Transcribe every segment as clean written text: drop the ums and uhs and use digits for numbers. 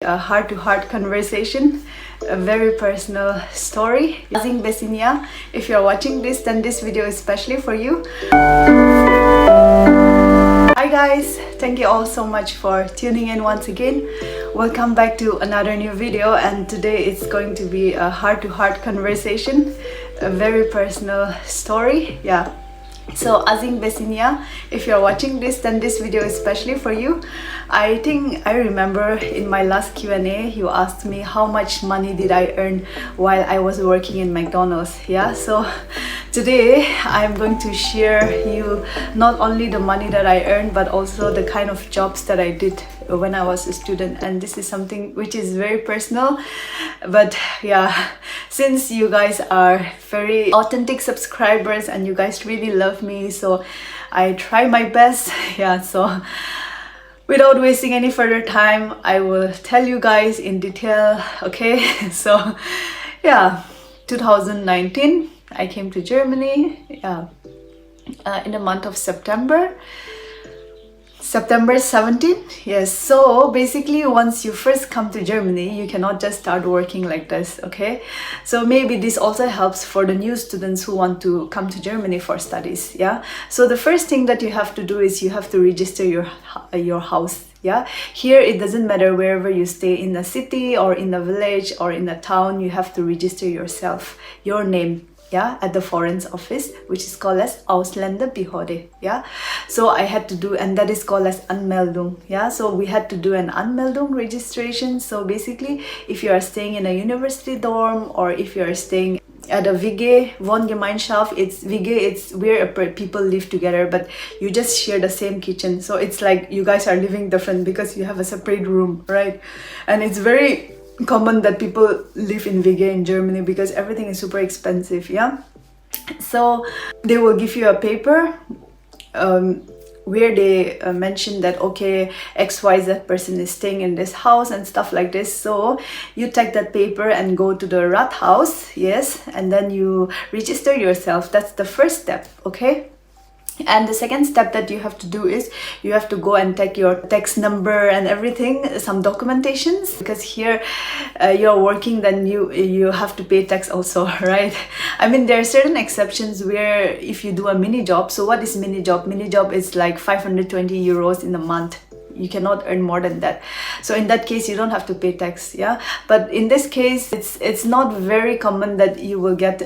a heart-to-heart conversation, a very personal story. Using Besinia, if you're watching this, then this video is especially for you. Hi guys, thank you all so much for tuning in once again. Welcome back to another new video, and today it's going to be a heart-to-heart conversation, a very personal story. So Azing Besinia, if you're watching this, then this video is especially for you. I think I remember in my last Q&A you asked me how much money did I earn while I was working in McDonald's. So today I'm going to share you not only the money that I earned, but also the kind of jobs that I did when I was a student. And this is something which is very personal, but since you guys are very authentic subscribers and you guys really love me, so I try my best. So without wasting any further time, I will tell you guys in detail. Okay, so 2019 I came to Germany in the month of September 17. Yes, so basically once you first come to Germany, you cannot just start working like this. Okay, so maybe this also helps for the new students who want to come to Germany for studies. So the first thing that you have to do is you have to register your house. Here it doesn't matter wherever you stay, in the city or in the village or in the town, you have to register yourself, your name, at the foreign office, which is called as Ausländerbehörde. So I had to do, and that is called as Anmeldung. So we had to do an Anmeldung registration. So basically, if you are staying in a university dorm, or if you are staying at a WG, Wohngemeinschaft, it's where people live together, but you just share the same kitchen. So it's like you guys are living different because you have a separate room, right? And it's very common that people live in WG in Germany because everything is super expensive. So they will give you a paper where they mention that okay, XYZ person is staying in this house and stuff like this. So you take that paper and go to the Rathaus, and then you register yourself. That's the first step. Okay, and the second step that you have to do is you have to go and take your tax number and everything, some documentations, because here you're working, then you have to pay tax also, right? I mean, there are certain exceptions where if you do a mini job. So what is mini job? Mini job is like 520 euros in a month. You cannot earn more than that. So in that case, you don't have to pay tax. But in this case, it's not very common that you will get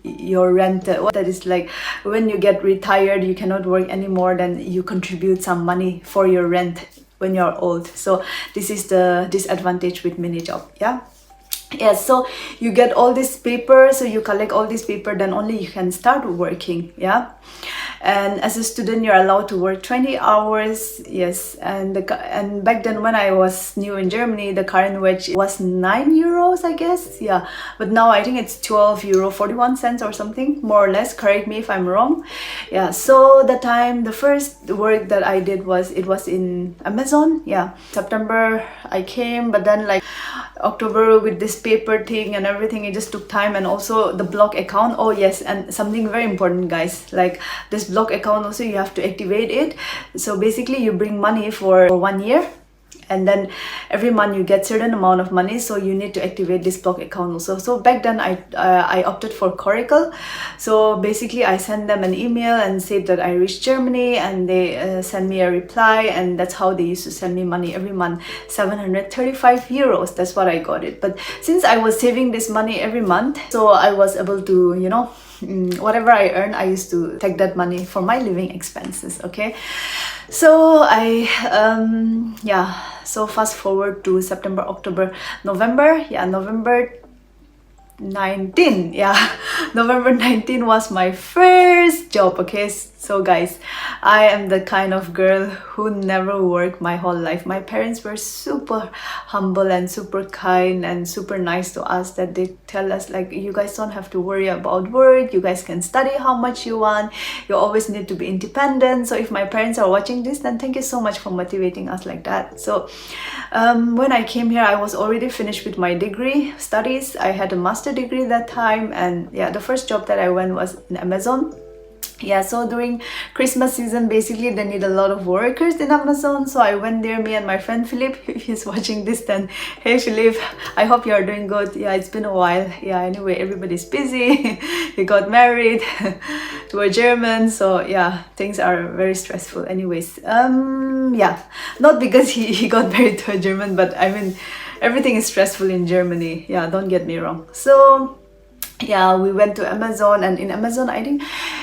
your rent. That is like when you get retired, you cannot work anymore, then you contribute some money for your rent when you're old. So this is the disadvantage with mini job. So you get all this paper, so you collect all this paper, then only you can start working. And as a student, you're allowed to work 20 hours. And back then when I was new in Germany, the current wage was 9 euros, I guess. But now I think it's 12 euro 41 cents or something, more or less. Correct me if I'm wrong. So the first work that I did was in Amazon. September I came, but then like October with this paper thing and everything, it just took time. And also the blog account. Oh yes, and something very important, guys, like this blog account also, you have to activate it. So basically you bring money for 1 year, and then every month you get certain amount of money, so you need to activate this blog account also. So back then I opted for Coracle. So basically I sent them an email and said that I reached Germany, and they sent me a reply, and that's how they used to send me money every month, 735 euros. That's what I got it. But since I was saving this money every month, so I was able to, whatever I earn, I used to take that money for my living expenses. Okay, so so fast forward to September, October, November. November 19. November 19 was my first job. Okay, so guys, I am the kind of girl who never worked my whole life. My parents were super humble and super kind and super nice to us, that they tell us like, you guys don't have to worry about work, you guys can study how much you want, you always need to be independent. So if my parents are watching this, then thank you so much for motivating us like that. So when I came here, I was already finished with my degree studies. I had a master degree that time, and the first job that I went was in Amazon. Yeah, so during Christmas season, basically they need a lot of workers in Amazon. So I went there, me and my friend Philip. If he's watching this, then hey Philip, I hope you are doing good. Yeah, it's been a while. Yeah, anyway, everybody's busy. He got married to a German, so yeah, things are very stressful. Anyways, yeah, not because he got married to a German, but I mean, everything is stressful in Germany. Yeah, don't get me wrong. So yeah, we went to Amazon, and in Amazon I think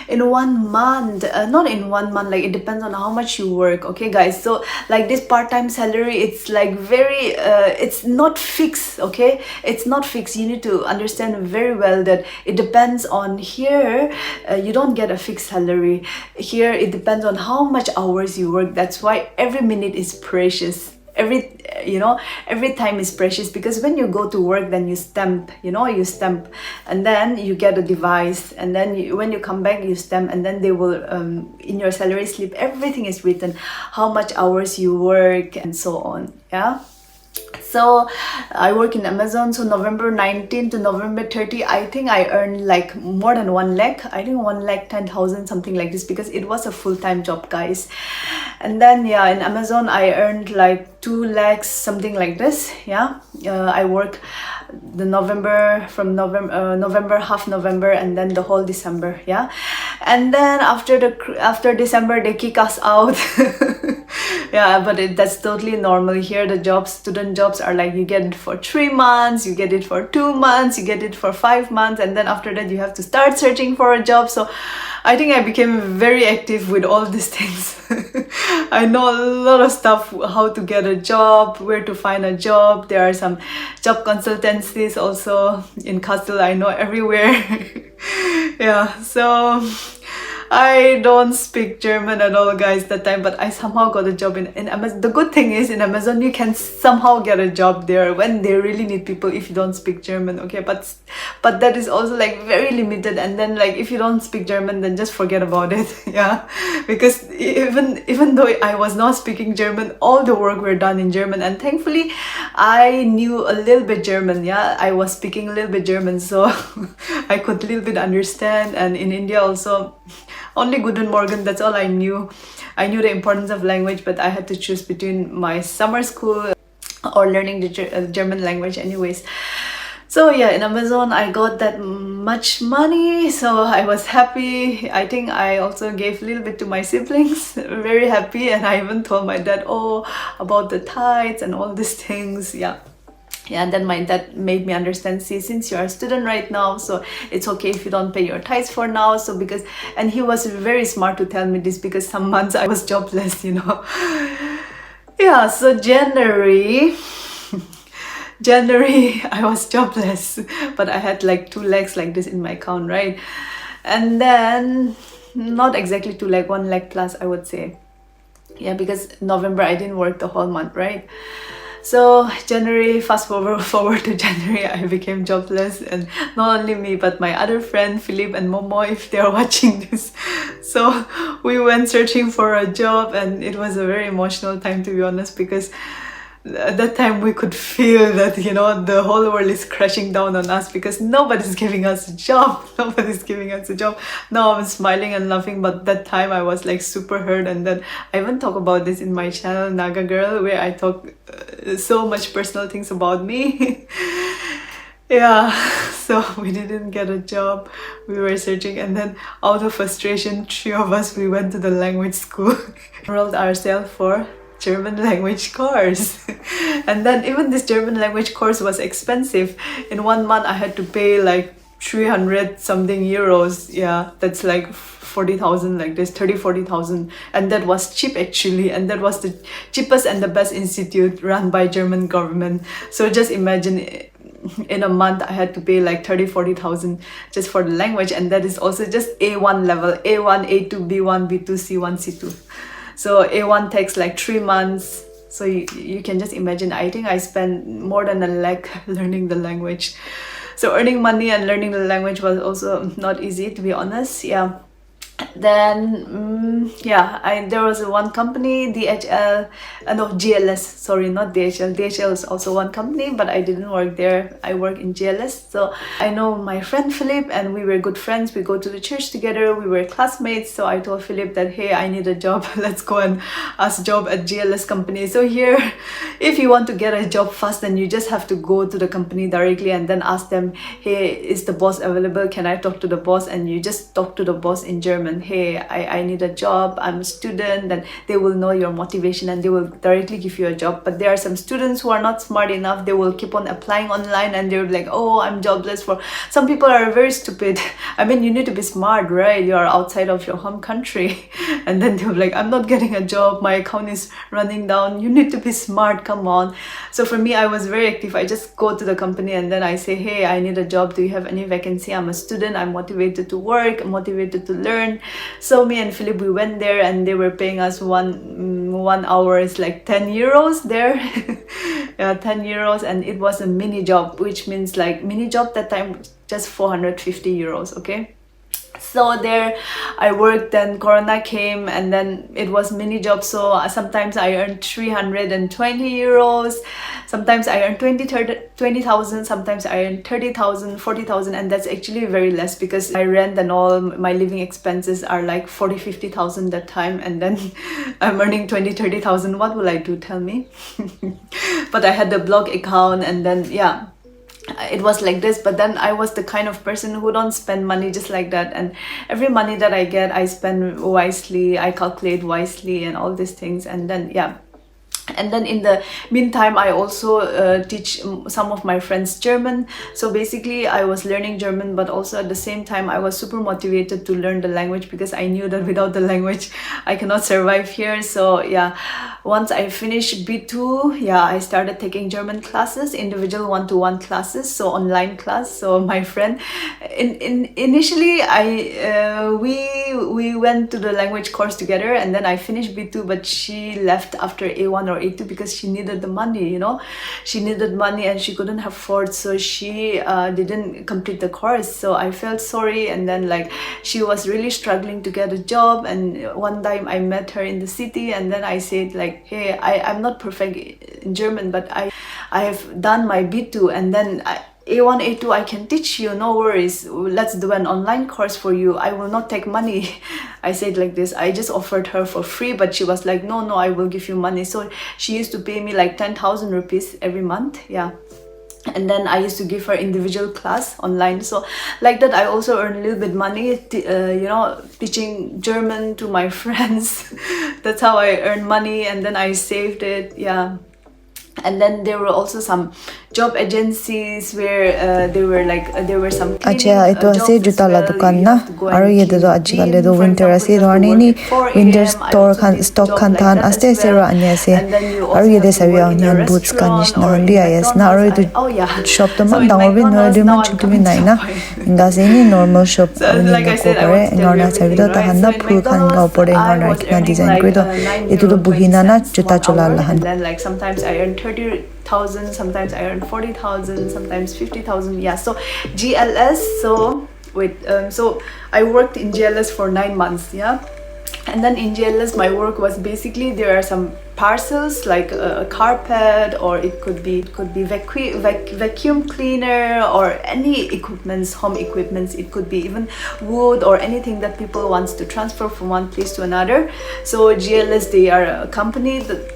in 1 month, not in 1 month, like it depends on how much you work, okay guys. So like this part-time salary, it's like very it's not fixed, okay, it's not fixed. You need to understand very well that it depends on here. You don't get a fixed salary here. It depends on how much hours you work. That's why every minute is precious. Every time is precious, because when you go to work, then you stamp, you stamp, and then you get a device, and then when you come back, you stamp, and then they will in your salary slip, everything is written, how much hours you work and so on. Yeah, so I work in Amazon. So November 19 to November 30, I think I earned like more than 1 lakh. I think 1,10,000, something like this, because it was a full-time job, guys. And then yeah, in Amazon I earned like 2 lakhs, something like this. Yeah, I work the November, half November, and then the whole December. Yeah, and then after December they kick us out. Yeah, but that's totally normal here. The student jobs are like, you get it for 3 months, you get it for 2 months, you get it for 5 months, and then after that you have to start searching for a job. So I think I became very active with all these things. I know a lot of stuff, how to get a job, where to find a job. There are some job consultancies also in Kassel, I know everywhere. Yeah, so I don't speak German at all, guys, that time, but I somehow got a job in Amazon. The good thing is in Amazon you can somehow get a job there when they really need people if you don't speak German, okay, but that is also like very limited. And then like if you don't speak German, then just forget about it. Yeah, because even though I was not speaking German, all the work were done in German, and thankfully I knew a little bit German. Yeah, I was speaking a little bit German, so I could a little bit understand. And in India also, only Guten Morgen, that's all I knew. I knew the importance of language, but I had to choose between my summer school or learning the German language anyways. So yeah, in Amazon I got that much money, so I was happy. I think I also gave a little bit to my siblings, very happy. And I even told my dad, oh, about the tithes and all these things. Yeah, and then my dad made me understand, see, since you are a student right now, so it's okay if you don't pay your tithes for now. So and he was very smart to tell me this, because some months I was jobless. Yeah, so January I was jobless, but I had like 2 lakhs like this in my account, right? And then not exactly 2 lakh, 1 lakh plus, I would say. Yeah, because November I didn't work the whole month, right? So January, fast forward to January, I became jobless, and not only me, but my other friend Philip and Momo, if they are watching this. So we went searching for a job, and it was a very emotional time, to be honest, because at that time we could feel that the whole world is crashing down on us, because nobody's giving us a job. Now I'm smiling and laughing, but that time I was like super hurt. And then I even talk about this in my channel Naga Girl, where I talk so much personal things about me. Yeah, so we didn't get a job, we were searching, and then out of frustration, 3 of us, we went to the language school, enrolled ourselves for German language course. And then even this German language course was expensive. In 1 month I had to pay like 300 something euros. Yeah, that's like 40,000, like this, 40,000. And that was cheap actually, and that was the cheapest and the best institute run by German government. So just imagine, in a month I had to pay like 40,000 just for the language, and that is also just A1 level, A1, A2, B1, B2, C1, C2. So A1 takes like 3 months. So you can just imagine, I think I spent more than 1 lakh learning the language. So earning money and learning the language was also not easy, to be honest. Yeah. Then yeah, there was one company, DHL, no, GLS, sorry, not DHL. DHL is also one company, but I didn't work there. I work in GLS. So I know my friend Philip, and we were good friends. We go to the church together. We were classmates. So I told Philip that, hey, I need a job. Let's go and ask job at GLS company. So here, if you want to get a job fast, then you just have to go to the company directly and then ask them, hey, is the boss available? Can I talk to the boss? And you just talk to the boss in German. Hey, I need a job, I'm a student. Then they will know your motivation and they will directly give you a job. But there are some students who are not smart enough. They will keep on applying online and they're like, oh, I'm jobless. For some people are very stupid. I mean, you need to be smart, right? You are outside of your home country. And then they're like, I'm not getting a job, my account is running down. You need to be smart, come on. So for me, I was very active. I just go to the company and then I say, hey, I need a job, do you have any vacancy? I'm a student, I'm motivated to work, I'm motivated to learn. So me and Philip, we went there and they were paying us one hour is like 10 euros there. Yeah, 10 euros, and it was a mini job, which means like mini job that time just 450 euros, okay? So there I worked, then Corona came and then it was mini job. So sometimes I earned 320 euros, sometimes I earned 20,000, sometimes I earned 30,000, 40,000, and that's actually very less because my rent and all my living expenses are like 40, 50,000 that time, and then I'm earning 20, 30,000. What will I do? Tell me. But I had the blog account and then yeah, it was like this. But then I was the kind of person who don't spend money just like that, and every money that I get I spend wisely, I calculate wisely and all these things. And then yeah, and then in the meantime I also teach some of my friends German. So basically I was learning German, but also at the same time I was super motivated to learn the language because I knew that without the language I cannot survive here. So yeah, once I finished B2, yeah, I started taking German classes, individual one-to-one classes, so online class. So my friend, initially we went to the language course together, and then I finished B2, but she left after A1 or A2 because she needed the money, you know, she needed money and she couldn't afford, so she didn't complete the course. So I felt sorry, and then like she was really struggling to get a job. And one time I met her in the city, and then I said like, hey, I'm not perfect in German, but I have done my B2, and then A1, A2 I can teach you, no worries, let's do an online course for you, I will not take money. I said like this. I just offered her for free, but she was like, no, I will give you money. So she used to pay me like 10,000 rupees every month, yeah. And then I used to give her individual class online. So like that I also earn a little bit money, you know, teaching German to my friends. That's how I earn money, and then I saved it, yeah. And then there were also some job agencies where there were some Acha ito ase juta la dukan na aro yede do ajikale do winter ase rani ni winter store khan stock khan than aste se ra anya ase aro yede sabi onion boots kanish na handi ayas na aro itu shop to man dangor bin no de man chutu bin nai na inga se ni normal shop ni ko pare ngona sabi do ta han na full khan ga pore ngona kina design koi do itu do buhina na juta chola la han. Then like sometimes I earn 30,000, sometimes I earn 40,000, sometimes 50,000, yeah. So GLS, so so I worked in GLS for 9 months, yeah. And then in GLS my work was basically there are some parcels like a carpet, or it could be vacuum cleaner, or any equipments, home equipments. It could be even wood or anything that people wants to transfer from one place to another. So GLS, they are a company that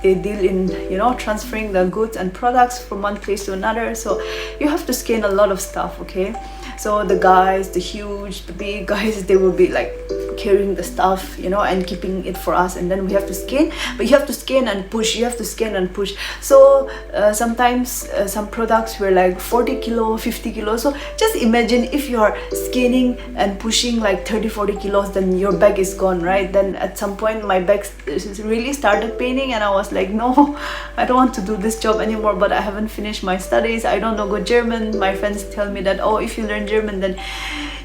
they deal in, you know, transferring the goods and products from one place to another. So you have to scan a lot of stuff, okay? So the guys, the big guys, they will be like carrying the stuff, you know, and keeping it for us, and then we have to scan. But you have to scan and push, you have to scan and push. So sometimes some products were like 40 kilo, 50 kilos. So just imagine if you are scanning and pushing like 30-40 kilos, then your bag is gone, right? Then at some point my back really started paining, and I was like, no, I don't want to do this job anymore. But I haven't finished my studies, I don't know good German. My friends tell me that, oh, if you learn German, then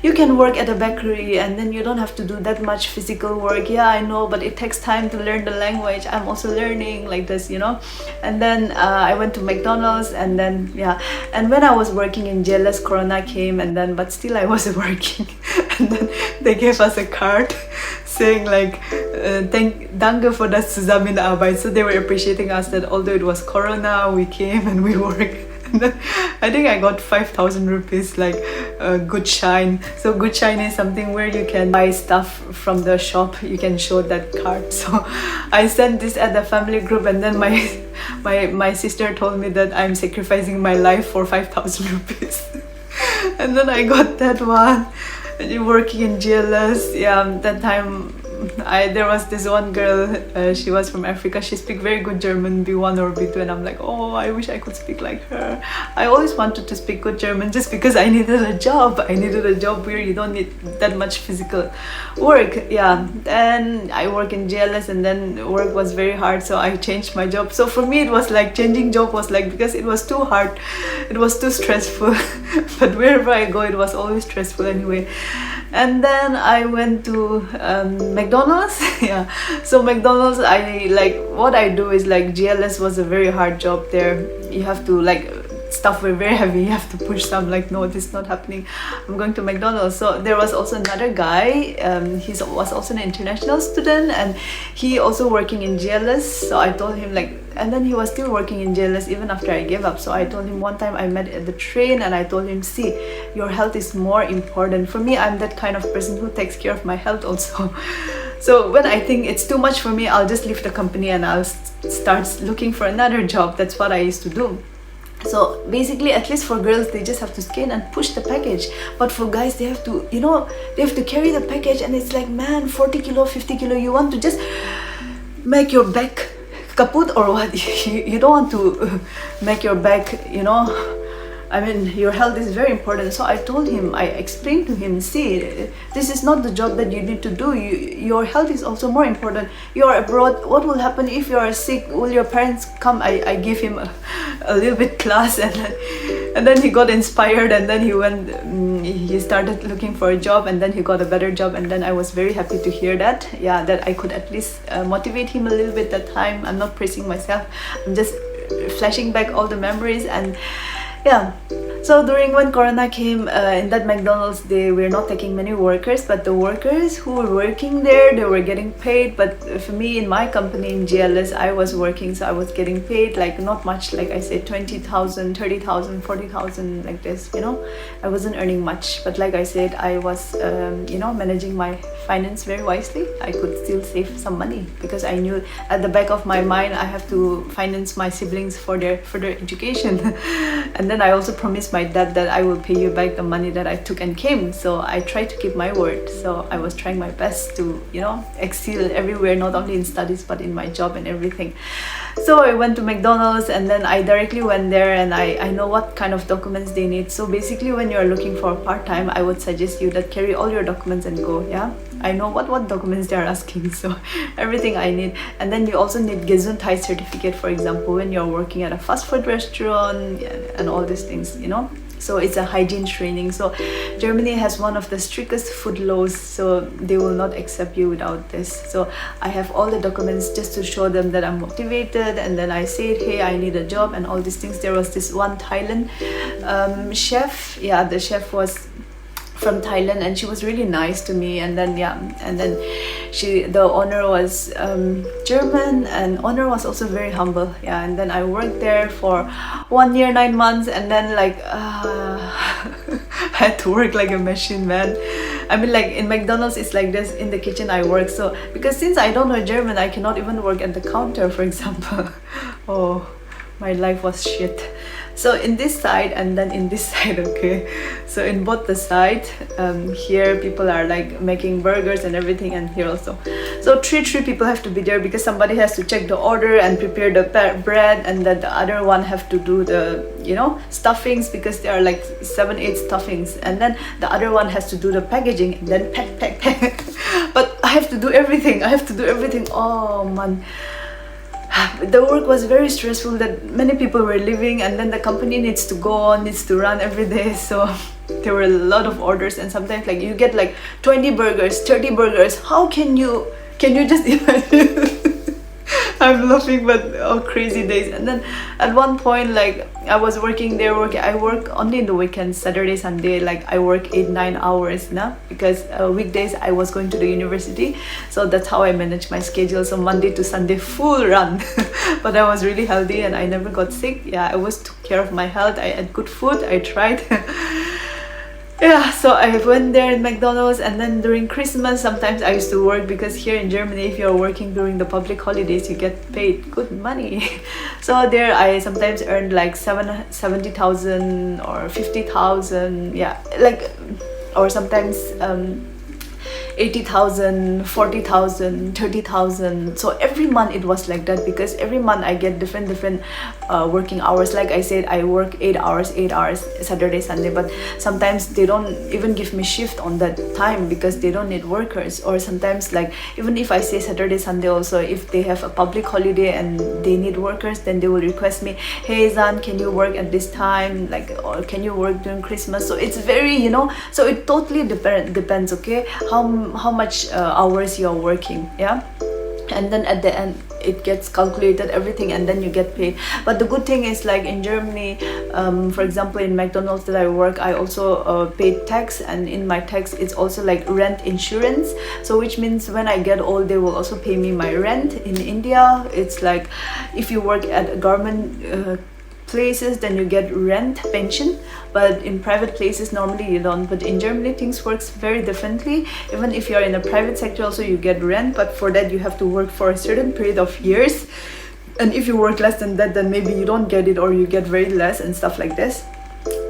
you can work at a bakery and then you don't have to do that much physical work. Yeah, I know, but it takes time to learn the language. I'm also learning like this, you know. And then I went to McDonald's, and then yeah, and when I was working in GLS, Corona came, and then but still I was working. and then they gave us a card saying like danke for das Zusammenarbeit. So they were appreciating us that although it was Corona, we came and we worked. I think I got 5,000 rupees, like good shine. So good shine is something where you can buy stuff from the shop. You can show that card. So I sent this at the family group, and then my sister told me that I'm sacrificing my life for 5,000 rupees. And then I got that one. Working in GLS, yeah, that time there was this one girl, she was from Africa. She speaks very good German, B1 or B2, and I'm like, oh, I wish I could speak like her. I always wanted to speak good German just because I needed a job. I needed a job where you don't need that much physical work. Yeah, and I work in GLS, and then work was very hard, so I changed my job. So for me, it was like changing job was like, because it was too hard, it was too stressful. But wherever I go, it was always stressful anyway. And then I went to McDonald's. Yeah, so McDonald's, I like what I do is like GLS was a very hard job there. You have to like stuff were very heavy, you have to push some, like no, this is not happening, I'm going to McDonald's. So there was also another guy, he was also an international student, and he also working in GLS. So I told him like, and then he was still working in GLS even after I gave up. So I told him one time I met at the train, and I told him, see, your health is more important. For me, I'm that kind of person who takes care of my health also. So when I think it's too much for me, I'll just leave the company and I'll start looking for another job. That's what I used to do. So basically, at least for girls, they just have to scan and push the package. But for guys, they have to, you know, they have to carry the package, and it's like, man, 40 kilo, 50 kilo, you want to just make your back kaput or what? You don't want to make your back, you know, I mean, your health is very important. So I told him, I explained to him, see, this is not the job that you need to do. Your health is also more important. You are abroad. What will happen if you are sick? Will your parents come? I give him a little bit class, and then he got inspired, and then he went, he started looking for a job, and then he got a better job. And then I was very happy to hear that, yeah, that I could at least motivate him a little bit that time. I'm not praising myself. I'm just flashing back all the memories. And yeah, so during when Corona came, in that McDonald's, they were not taking many workers, but the workers who were working there, they were getting paid. But for me, in my company in GLS, I was working, so I was getting paid like not much, like I said, 20,000, 30,000, 40,000, like this, you know. I wasn't earning much, but like I said, I was, you know, managing my finance very wisely. I could still save some money because I knew at the back of my mind, I have to finance my siblings for their further education. And then I also promised my dad that I will pay you back the money that I took and came. So I tried to keep my word. So I was trying my best to, you know, excel everywhere, not only in studies but in my job and everything. So I went to McDonald's, and then I directly went there, and I know what kind of documents they need. So basically, when you're looking for part-time, I would suggest you that carry all your documents and go. Yeah, I know what documents they are asking, so everything I need. And then you also need Gesundheit certificate, for example, when you're working at a fast food restaurant, and all these things, you know. So it's a hygiene training. So Germany has one of the strictest food laws, so they will not accept you without this. So I have all the documents just to show them that I'm motivated, and then I said, hey, I need a job and all these things. There was this one Thailand chef. Yeah, the chef was from Thailand, and she was really nice to me. And then yeah, and then the owner was German, and owner was also very humble. Yeah, and then I worked there for 1 year 9 months, and then like I had to work like a machine, man. I mean, like in McDonald's, it's like this. In the kitchen I work, so because since I don't know German, I cannot even work at the counter, for example. Oh, my life was shit. So in this side, and then in this side, okay. So in both the side, here people are like making burgers and everything, and here also. So three people have to be there because somebody has to check the order and prepare the bread, and then the other one have to do the, you know, stuffings, because there are like 7-8 stuffings, and then the other one has to do the packaging, and then pack. But I have to do everything. Oh man. The work was very stressful, that many people were leaving, and then the company needs to go on, needs to run every day. So there were a lot of orders, and sometimes like you get like 20 burgers, 30 burgers. How can you just imagine? I'm laughing, but oh, crazy days. And then at one point, like I was working there, I work only in the weekends, Saturday, Sunday. Like I work 8-9 hours now, because weekdays I was going to the university, so that's how I manage my schedule. So Monday to Sunday, full run. But I was really healthy and I never got sick. Yeah, I always took care of my health. I ate good food. I tried. Yeah, so I went there in McDonald's, and then during Christmas sometimes I used to work, because here in Germany if you're working during the public holidays you get paid good money. So there I sometimes earned like 70,000 or 50,000, yeah, like, or sometimes 80,000, 40,000, 30,000. So every month it was like that, because every month I get different working hours. Like I said, I work 8 hours Saturday, Sunday, but sometimes they don't even give me shift on that time because they don't need workers. Or sometimes, like, even if I say Saturday, Sunday also, if they have a public holiday and they need workers, then they will request me, hey Zan, can you work at this time, like, or can you work during Christmas? So it's very, you know, so it totally depends, okay, how much hours you're working, yeah. And then at the end it gets calculated everything, and then you get paid. But the good thing is, like in Germany, for example in McDonald's that I work, I also paid tax, and in my tax it's also like rent insurance. So which means when I get old they will also pay me my rent. In India it's like if you work at a government places, then you get rent pension, but in private places normally you don't. But in Germany things works very differently. Even if you're in a private sector also you get rent, but for that you have to work for a certain period of years, and if you work less than that then maybe you don't get it, or you get very less and stuff like this.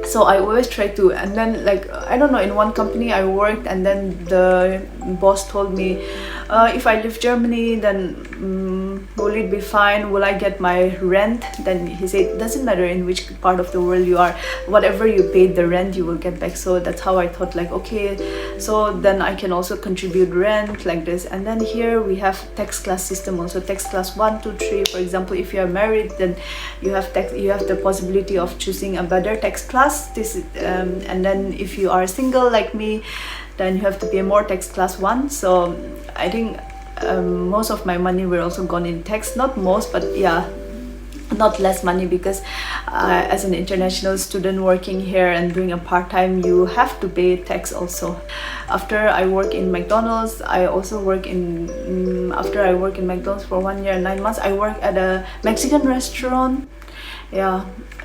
So I always try to, and then like I don't know, in one company I worked, and then the boss told me, if I leave Germany then will it be fine, will I get my rent? Then he said it doesn't matter in which part of the world you are, whatever you paid the rent you will get back. So that's how I thought, like, okay, so then I can also contribute rent like this. And then here we have tax class system also, tax class 1, 2, 3. For example, if you are married, then you have the possibility of choosing a better tax class. And then if you are single like me, then you have to pay more tax class 1. So I think most of my money were also gone in tax. Not most, but yeah, not less money, because as an international student working here and doing a part-time, you have to pay tax also. After I work in McDonald's, I also work in after I work in McDonald's for 1 year and 9 months, I work at a Mexican restaurant. Yeah,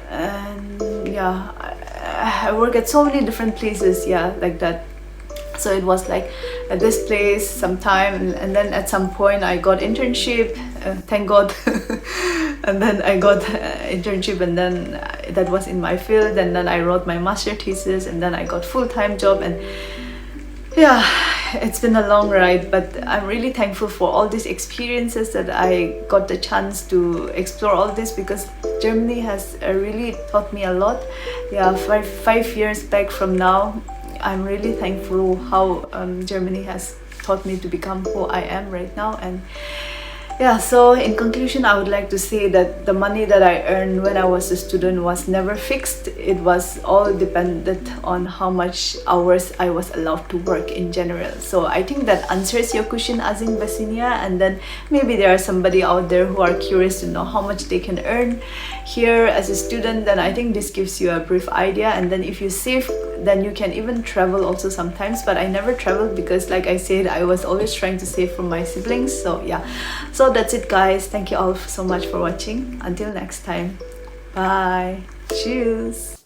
and yeah, I work at so many different places, yeah, like that. So it was like at this place sometime, and then at some point I got internship, thank God. And then I got internship, and then that was in my field, and then I wrote my master thesis, and then I got full-time job. And yeah, it's been a long ride, but I'm really thankful for all these experiences that I got the chance to explore all this, because Germany has really taught me a lot. Yeah, five years back from now, I'm really thankful how Germany has taught me to become who I am right now. And yeah, so in conclusion, I would like to say that the money that I earned when I was a student was never fixed. It was all dependent on how much hours I was allowed to work in general. So I think that answers your question, Azing Basinia. And then maybe there are somebody out there who are curious to know how much they can earn here as a student. Then I think this gives you a brief idea. And then if you save, then you can even travel also sometimes. But I never traveled because, like I said, I was always trying to save from my siblings. So yeah, so that's it, guys. Thank you all so much for watching. Until next time, bye. Cheers.